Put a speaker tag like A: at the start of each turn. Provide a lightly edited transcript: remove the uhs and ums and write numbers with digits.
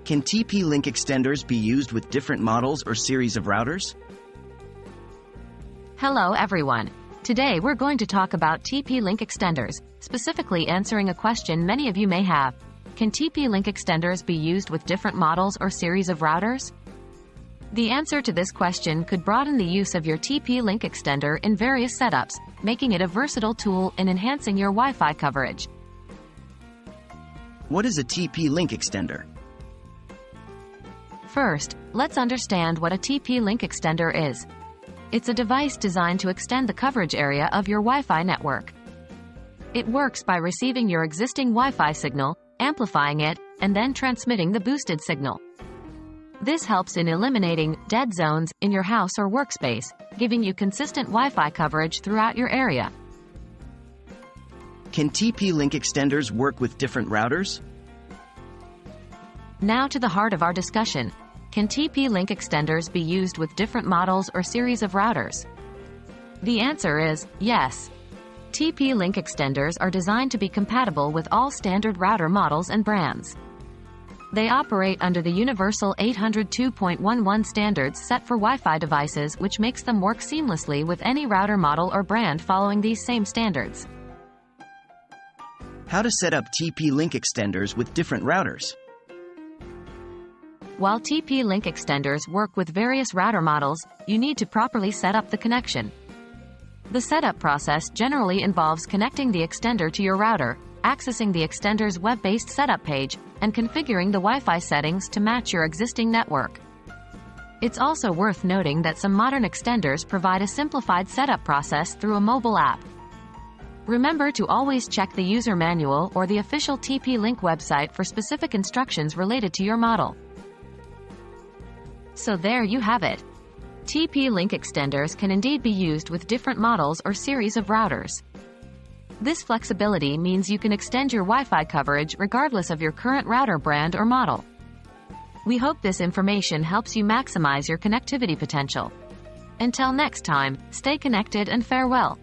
A: Can TP-Link extenders be used with different models or series of routers?
B: Hello everyone. Today we're going to talk about TP-Link extenders, specifically answering a question many of you may have. Can TP-Link extenders be used with different models or series of routers? The answer to this question could broaden the use of your TP-Link extender in various setups, making it a versatile tool in enhancing your Wi-Fi coverage.
A: What is a TP-Link extender?
B: First, let's understand what a TP-Link extender is. It's a device designed to extend the coverage area of your Wi-Fi network. It works by receiving your existing Wi-Fi signal, amplifying it, and then transmitting the boosted signal. This helps in eliminating dead zones in your house or workspace, giving you consistent Wi-Fi coverage throughout your area.
A: Can TP-Link extenders work with different routers?
B: Now to the heart of our discussion. Can TP-Link extenders be used with different models or series of routers? The answer is yes. TP-Link extenders are designed to be compatible with all standard router models and brands. They operate under the Universal 802.11 standards set for Wi-Fi devices, which makes them work seamlessly with any router model or brand following these same standards.
A: How to set up TP-Link extenders with different routers?
B: While TP-Link extenders work with various router models, you need to properly set up the connection. The setup process generally involves connecting the extender to your router, accessing the extender's web-based setup page, and configuring the Wi-Fi settings to match your existing network. It's also worth noting that some modern extenders provide a simplified setup process through a mobile app. Remember to always check the user manual or the official TP-Link website for specific instructions related to your model. So there you have it. TP-Link extenders can indeed be used with different models or series of routers. This flexibility means you can extend your Wi-Fi coverage regardless of your current router brand or model. We hope this information helps you maximize your connectivity potential. Until next time, stay connected and farewell.